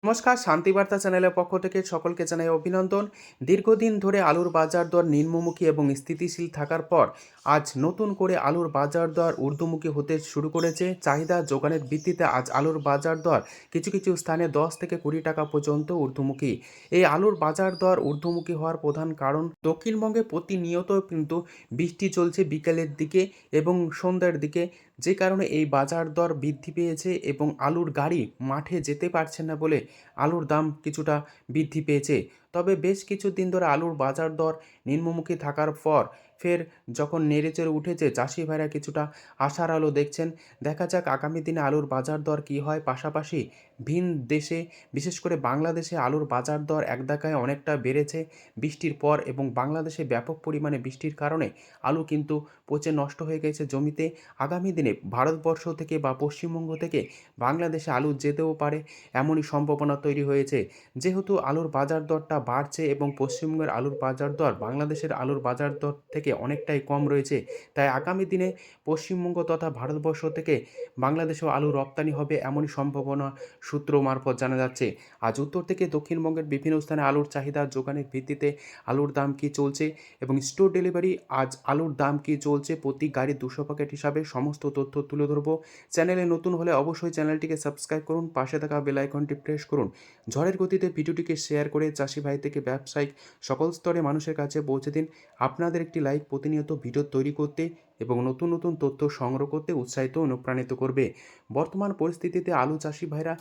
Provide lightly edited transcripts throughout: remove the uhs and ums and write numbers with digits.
নমস্কার, শান্তিবার্তা চ্যানেলের পক্ষ থেকে সকলকে জানাই অভিনন্দন। দীর্ঘদিন ধরে আলুর বাজার দর নিম্নমুখী এবং স্থিতিশীল থাকার পর আজ নতুন করে আলুর বাজার দর ঊর্ধ্বমুখী হতে শুরু করেছে। চাহিদা যোগানের ভিত্তিতে আজ আলুর বাজার দর কিছু কিছু স্থানে 10 থেকে 20 টাকা পর্যন্ত ঊর্ধ্বমুখী। এই আলুর বাজার দর ঊর্ধ্বমুখী হওয়ার প্রধান কারণ দক্ষিণবঙ্গে প্রতিনিয়ত কিন্তু বৃষ্টি চলছে বিকেলের দিকে এবং সন্ধ্যার দিকে, যে কারণে এই বাজার দর বৃদ্ধি পেয়েছে এবং আলুর গাড়ি মাঠে যেতে পারছে না বলে আলুর দাম কিছুটা বৃদ্ধি পেয়েছে। তবে বেশ কিছুদিন ধরে আলুর বাজার দর নিম্নমুখী থাকার পর ফের যখন নেড়েচড়ে উঠেছে, চাষি ভাইরা কিছুটা আশার আলো দেখছেন। দেখা যাক আগামী দিনে আলুর বাজার দর কী হয়। পাশাপাশি ভিন দেশে, বিশেষ করে বাংলাদেশে আলুর বাজার দর এক ধাক্কায় অনেকটা বেড়েছে বৃষ্টির পর, এবং বাংলাদেশে ব্যাপক পরিমাণে বৃষ্টির কারণে আলু কিন্তু পচে নষ্ট হয়ে গেছে জমিতে। আগামী দিনে ভারতবর্ষ থেকে বা পশ্চিমবঙ্গ থেকে বাংলাদেশে আলু যেতেও পারে, এমনই সম্ভাবনা তৈরি হয়েছে। যেহেতু আলুর বাজার দরটা বাড়ছে এবং পশ্চিমবঙ্গের আলুর বাজার দর বাংলাদেশের আলুর বাজার দর থেকে অনেকটাই কম রয়েছে, তাই আগামী দিনে পশ্চিমবঙ্গ তথা ভারতবর্ষ থেকে বাংলাদেশেও আলু রপ্তানি হবে, এমনই সম্ভাবনা সূত্র মারফত জানা যাচ্ছে। আজ উত্তর থেকে দক্ষিণবঙ্গের বিভিন্ন স্থানে আলুর চাহিদা যোগানের ভিত্তিতে আলুর দাম কী চলছে এবং স্টোর ডেলিভারি আজ আলুর দাম কী চলছে, প্রতি গাড়ি 200 প্যাকেট হিসাবে সমস্ত তথ্য তুলে ধরবো। চ্যানেলে নতুন হলে অবশ্যই চ্যানেলটিকে সাবস্ক্রাইব করুন, পাশে থাকা বেল আইকনটি প্রেস করুন। ঝড়ের গতিতে ভিডিওটিকে শেয়ার করে চাষি ভাই থেকে ব্যবসায়িক সকল স্তরে মানুষের কাছে পৌঁছে দিন। আপনাদের একটি লাইক প্রতিনিয়ত ভিডিও তৈরি করতে এবং নতুন নতুন তথ্য সংগ্রহ করতে উৎসাহিত অনুপ্রাণিত করবে। বর্তমান পরিস্থিতিতে আলু চাষি ভাইরা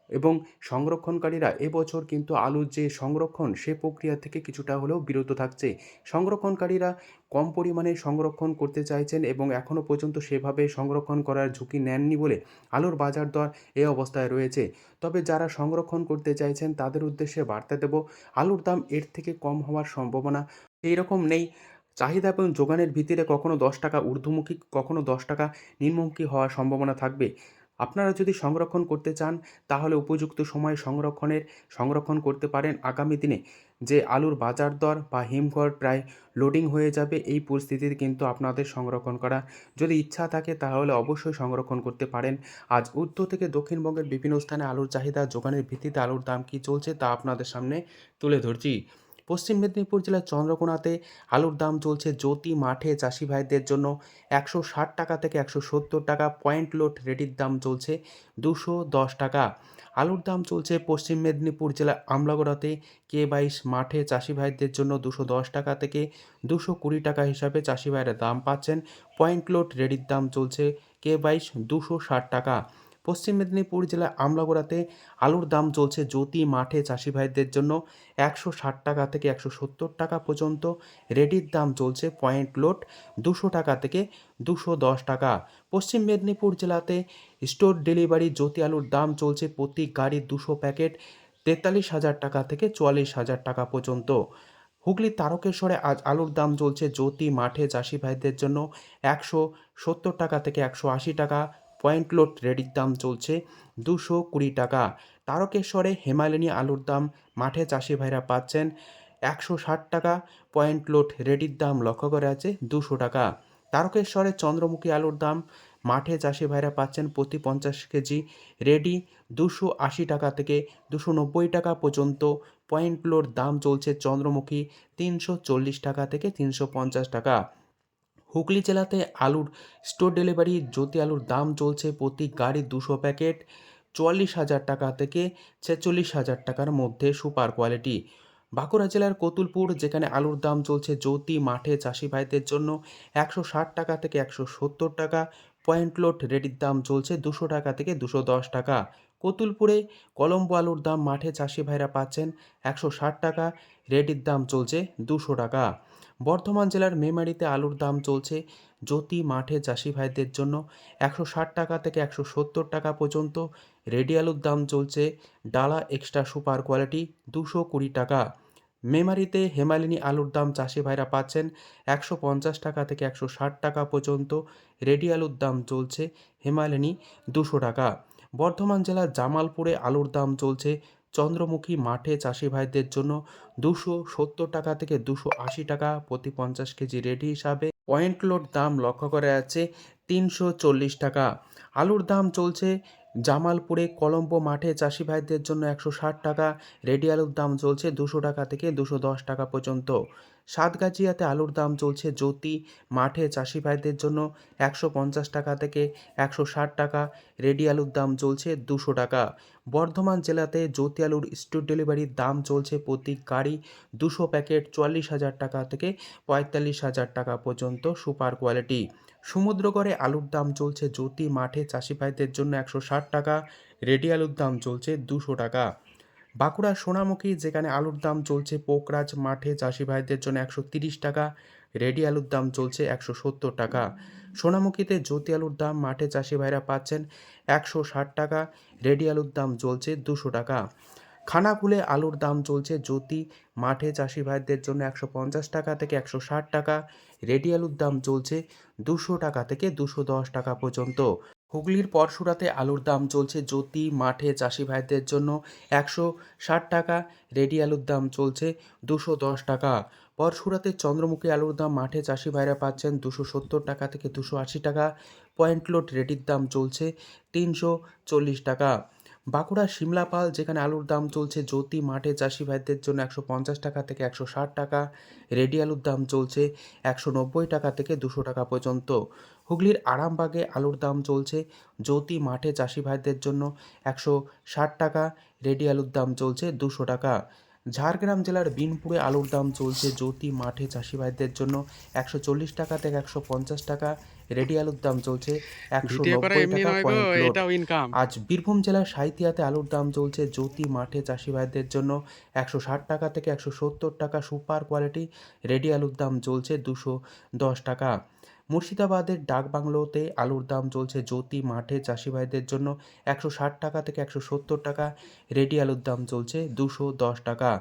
এবং সংরক্ষণকারীরা এবছর কিন্তু আলুর যে সংরক্ষণ সে প্রক্রিয়া থেকে কিছুটা হলেও বিরত থাকছে। সংরক্ষণকারীরা কম পরিমাণে সংরক্ষণ করতে চাইছেন এবং এখনও পর্যন্ত সেভাবে সংরক্ষণ করার ঝুঁকি নেননি বলে আলুর বাজার দর এ অবস্থায় রয়েছে। তবে যারা সংরক্ষণ করতে চাইছেন তাদের উদ্দেশ্যে বার্তা দেব, আলুর দাম এর থেকে কম হওয়ার সম্ভাবনা এইরকম নেই। চাহিদা এবং যোগানের ভিত্তিতে কখনো 10 টাকা ঊর্ধ্বমুখী, কখনো 10 টাকা নিম্নমুখী হওয়ার সম্ভাবনা থাকবে। আপনারা যদি সংরক্ষণ করতে চান তাহলে উপযুক্ত সময়ে সংরক্ষণ করতে পারেন। আগামী দিনে যে আলুর বাজার দর বা হিমঘর প্রায় লোডিং হয়ে যাবে, এই পরিস্থিতিতে কিন্তু আপনাদের সংরক্ষণ করা যদি ইচ্ছা থাকে তাহলে অবশ্যই সংরক্ষণ করতে পারেন। আজ উত্তর থেকে দক্ষিণবঙ্গের বিভিন্ন স্থানে আলুর চাহিদা যোগানের ভিত্তিতে আলুর দাম কী চলছে তা আপনাদের সামনে তুলে ধরছি। পশ্চিম মেদিনীপুর জেলার চন্দ্রকোনাতে আলুর দাম চলছে জ্যোতি মাঠে চাষি ভাইদের জন্য 160 টাকা থেকে 170 টাকা। পয়েন্ট লোড রেডির দাম চলছে 210 টাকা। আলুর দাম চলছে পশ্চিম মেদিনীপুর জেলার আমলাগড়াতে K22 মাঠে চাষি ভাইদের জন্য 210 টাকা থেকে 220 টাকা হিসাবে চাষি ভাইরা দাম পাচ্ছেন। পয়েন্ট লোড রেডির দাম চলছে K22 260 টাকা। পশ্চিম মেদিনীপুর জেলার আমলাগড়াতে আলুর দাম চলছে জ্যোতি মাঠে চাষি ভাইদের জন্য 160 টাকা থেকে 170 টাকা পর্যন্ত। রেডির দাম চলছে পয়েন্ট লোড 200 টাকা থেকে 210 টাকা। পশ্চিম মেদিনীপুর জেলাতে স্টোর ডেলিভারি জ্যোতি আলুর দাম চলছে প্রতি গাড়ি 200 প্যাকেট 43,000 টাকা থেকে 44,000 টাকা পর্যন্ত। হুগলির তারকেশ্বরে আজ আলুর দাম চলছে জ্যোতি মাঠে চাষি ভাইদের জন্য 170 টাকা থেকে 180 টাকা। পয়েন্ট লোড রেডির দাম চলছে 220 টাকা। তারকেশ্বরে হিমালয়ানি আলুর দাম মাঠে চাষি ভাইরা পাচ্ছেন 160 টাকা। পয়েন্ট লোড রেডির দাম লক্ষ্য করা আছে 200 টাকা। তারকেশ্বরের চন্দ্রমুখী আলুর দাম মাঠে চাষি ভাইরা পাচ্ছেন প্রতি 50 কেজি রেডি 280 টাকা থেকে 290 টাকা পর্যন্ত। পয়েন্ট লোড দাম চলছে চন্দ্রমুখী 340 টাকা থেকে 350 টাকা। হুগলি জেলাতে আলুর স্টোর ডেলিভারি জ্যোতি আলুর দাম চলছে প্রতি গাড়ি 200 প্যাকেট 44,000 টাকা থেকে 46,000 টাকার মধ্যে সুপার কোয়ালিটি। বাঁকুড়া জেলার কতুলপুর, যেখানে আলুর দাম চলছে জ্যোতি মাঠে চাষি ভাইদের জন্য 160 টাকা থেকে 170 টাকা। পয়েন্ট লোড রেডির দাম চলছে 200 টাকা থেকে 210 টাকা। কতুলপুরে কলম্বো আলুর দাম মাঠে চাষি ভাইরা পাচ্ছেন 160 টাকা। রেডির দাম চলছে 200 টাকা। বর্ধমান জেলার মেমারিতে আলুর দাম চলছে জ্যোতি মাঠে চাষি ভাইদের জন্য 160 টাকা থেকে 170 টাকা পর্যন্ত। রেডি আলুর দাম চলছে ডালা এক্সট্রা সুপার কোয়ালিটি 220 টাকা। মেমারিতে হেমালিনী আলুর দাম চাষি ভাইরা পাচ্ছেন 150 টাকা থেকে 160 টাকা পর্যন্ত। রেডি আলুর দাম চলছে হেমালিনী 200 টাকা। বর্ধমান জেলার জামালপুরে আলুর দাম চলছে চন্দ্রমুখী মাঠে চাষি ভাইদের জন্য 270 টাকা থেকে 280 টাকা প্রতি 50 কেজি রেডি হিসাবে। পয়েন্ট লোড দাম লক্ষ্য করা যাচ্ছে 340 টাকা। আলুর দাম চলছে জামালপুরে কলম্বো মাঠে চাষি ভাইদের জন্য 160 টাকা, রেডি আলুর দাম চলছে 200 টাকা থেকে 210 টাকা পর্যন্ত। সাতগাছিয়াতে আলুর দাম চলছে জ্যোতি মাঠে চাষি ভাইদের জন্য 150 টাকা থেকে 160 টাকা, রেডি আলুর দাম চলছে 200 টাকা। বর্ধমান জেলাতে জ্যোতি আলুর স্ট্রিট ডেলিভারির দাম চলছে প্রতি গাড়ি 200 প্যাকেট 44,000 টাকা থেকে 45,000 টাকা পর্যন্ত সুপার কোয়ালিটি। সমুদ্রগড়ে আলুর দাম চলছে জ্যোতি মাঠে চাষি ভাইদের জন্য 160 টাকা, রেডি আলুর দাম চলছে 200 টাকা। বাঁকুড়া সোনামুখী যেখানে আলুর দাম চলছে পোকরাজ মাঠে চাষি ভাইদের জন্য 130 টাকা, রেডি আলুর দাম চলছে 170 টাকা। সোনামুখীতে জ্যোতি আলুর দাম মাঠে চাষি ভাইরা পাচ্ছেন 160 টাকা, রেডি আলুর দাম চলছে 200 টাকা। খানাকুলে আলুর দাম চলছে জ্যোতি মাঠে চাষি ভাইদের জন্য 150 টাকা থেকে 160 টাকা, রেডি আলুর দাম চলছে 200 টাকা থেকে 210 টাকা পর্যন্ত। হুগলির পরশুরাতে আলুর দাম চলছে জ্যোতি মাঠে চাষি ভাইদের জন্য 160 টাকা, রেডি আলুর দাম চলছে 210 টাকা। পরশুরাতে চন্দ্রমুখী আলুর দাম মাঠে চাষি ভাইরা পাচ্ছেন 270 টাকা থেকে 280 টাকা, পয়েন্ট লোড রেডির দাম চলছে 340 টাকা। বাঁকুড়া শিমলাপাল যেখানে আলুর দাম চলছে জ্যোতি মাঠে চাষি ভাইদের জন্য 150 টাকা থেকে 160 টাকা, রেডি আলুর দাম চলছে 190 টাকা থেকে 200 টাকা পর্যন্ত। হুগলির আরামবাগে আলুর দাম চলছে জ্যোতি মাঠে চাষি ভাইদের জন্য 160 টাকা, রেডি আলুর দাম চলছে 200 টাকা। ঝাড়গ্রাম জেলার বিনপুরে আলুর দাম চলছে জ্যোতি মাঠে চাষি ভাইদের জন্য 140 টাকা থেকে 150 টাকা, রেডি আলুর দাম চলছে ভিডিও করা এমনি 190 টাকা নয় গো, পয়েন্ট লোড। এটাও ইনকাম। আজ বীরভূম জেলার সাঁইথিয়াতে আলুর দাম চলছে জ্যোতি মাঠে চাষি ভাইদের জন্য 160 টাকা থেকে 170 টাকা সুপার কোয়ালিটি, রেডি আলুর দাম চলছে 210 টাকা। মুর্শিদাবাদের ডাকবাংলোতে আলুর দাম চলছে জ্যোতি মাঠে চাষি ভাইদের জন্য 160 টাকা থেকে 170 টাকা, রেডি আলুর দাম চলছে 210 টাকা।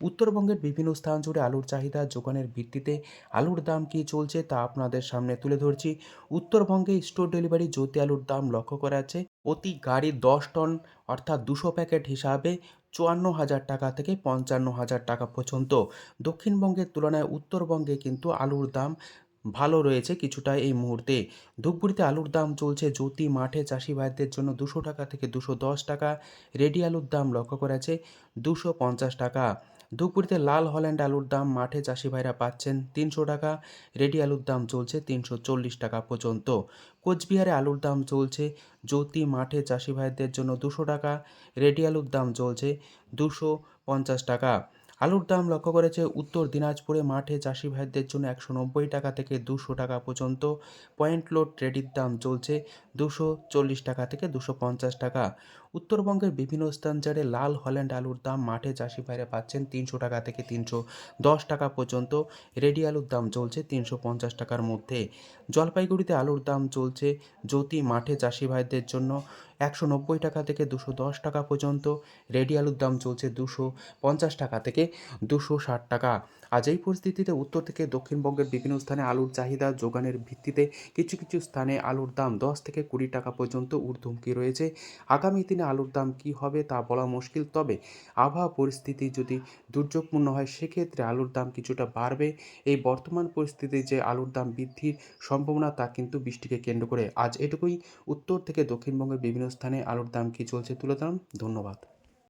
উত্তরবঙ্গের বিভিন্ন স্থান জুড়ে আলুর চাহিদা যোগানের ভিত্তিতে আলুর দাম কী চলছে তা আপনাদের সামনে তুলে ধরছি। উত্তরবঙ্গে স্টোর ডেলিভারি জ্যোতি আলুর দাম লক্ষ্য করা যাচ্ছে প্রতি গাড়ি 10 টন অর্থাৎ 200 প্যাকেট হিসাবে 54,000 টাকা থেকে 55,000 টাকা পর্যন্ত। দক্ষিণবঙ্গের তুলনায় উত্তরবঙ্গে কিন্তু আলুর দাম ভালো রয়েছে কিছুটা এই মুহূর্তে। ধূপগুড়িতে আলুর দাম চলছে জ্যোতি মাঠে চাষি ভাইদের জন্য 200 টাকা থেকে 210 টাকা, রেডি আলুর দাম লক্ষ্য করা যাচ্ছে 250 টাকা। ধূপগুড়িতে লাল হল্যান্ড আলুর দাম মাঠে চাষি ভাইরা পাচ্ছেন 300 টাকা, রেডি আলুর দাম চলছে 340 টাকা পর্যন্ত। কোচবিহারে আলুর দাম চলছে জ্যোতি মাঠে চাষি ভাইদের জন্য 200 টাকা, রেডি আলুর দাম চলছে 250 টাকা। আলুর দাম লক্ষ্য করেছে উত্তর দিনাজপুরে মাঠে চাষি ভাইদের জন্য 190 টাকা থেকে 200 টাকা পর্যন্ত, পয়েন্ট লোড রেডির দাম চলছে 240 টাকা থেকে 250 টাকা। উত্তরবঙ্গের বিভিন্ন স্থান জুড়ে লাল হল্যান্ড আলুর দাম মাঠে চাষি ভাইরা পাচ্ছেন 300 টাকা থেকে 310 টাকা পর্যন্ত, রেডি আলুর দাম চলছে 350 টাকার মধ্যে। জলপাইগুড়িতে আলুর দাম চলছে জ্যোতি মাঠে চাষি ভাইদের জন্য 190 টাকা থেকে 210 টাকা পর্যন্ত, রেডি আলুর দাম চলছে 250 টাকা থেকে 260 টাকা। আজ এই পরিস্থিতিতে উত্তর থেকে দক্ষিণবঙ্গের বিভিন্ন স্থানে আলুর চাহিদা যোগানের ভিত্তিতে কিছু কিছু স্থানে আলুর দাম 10 থেকে 20 টাকা পর্যন্ত ঊর্ধ্বমুখী রয়েছে। আগামী দিনে আলুর দাম কী হবে তা বলা মুশকিল, তবে আবহাওয়া পরিস্থিতি যদি দুর্যোগপূর্ণ হয় সেক্ষেত্রে আলুর দাম কিছুটা বাড়বে। এই বর্তমান পরিস্থিতিতে যে আলুর দাম বৃদ্ধির সম্ভাবনা তা কিন্তু বৃষ্টিকে কেন্দ্র করে। আজ এটুকুই। উত্তর থেকে দক্ষিণবঙ্গের বিভিন্ন স্থানে আলুর দাম কী চলছে তুলে ধরলাম। ধন্যবাদ।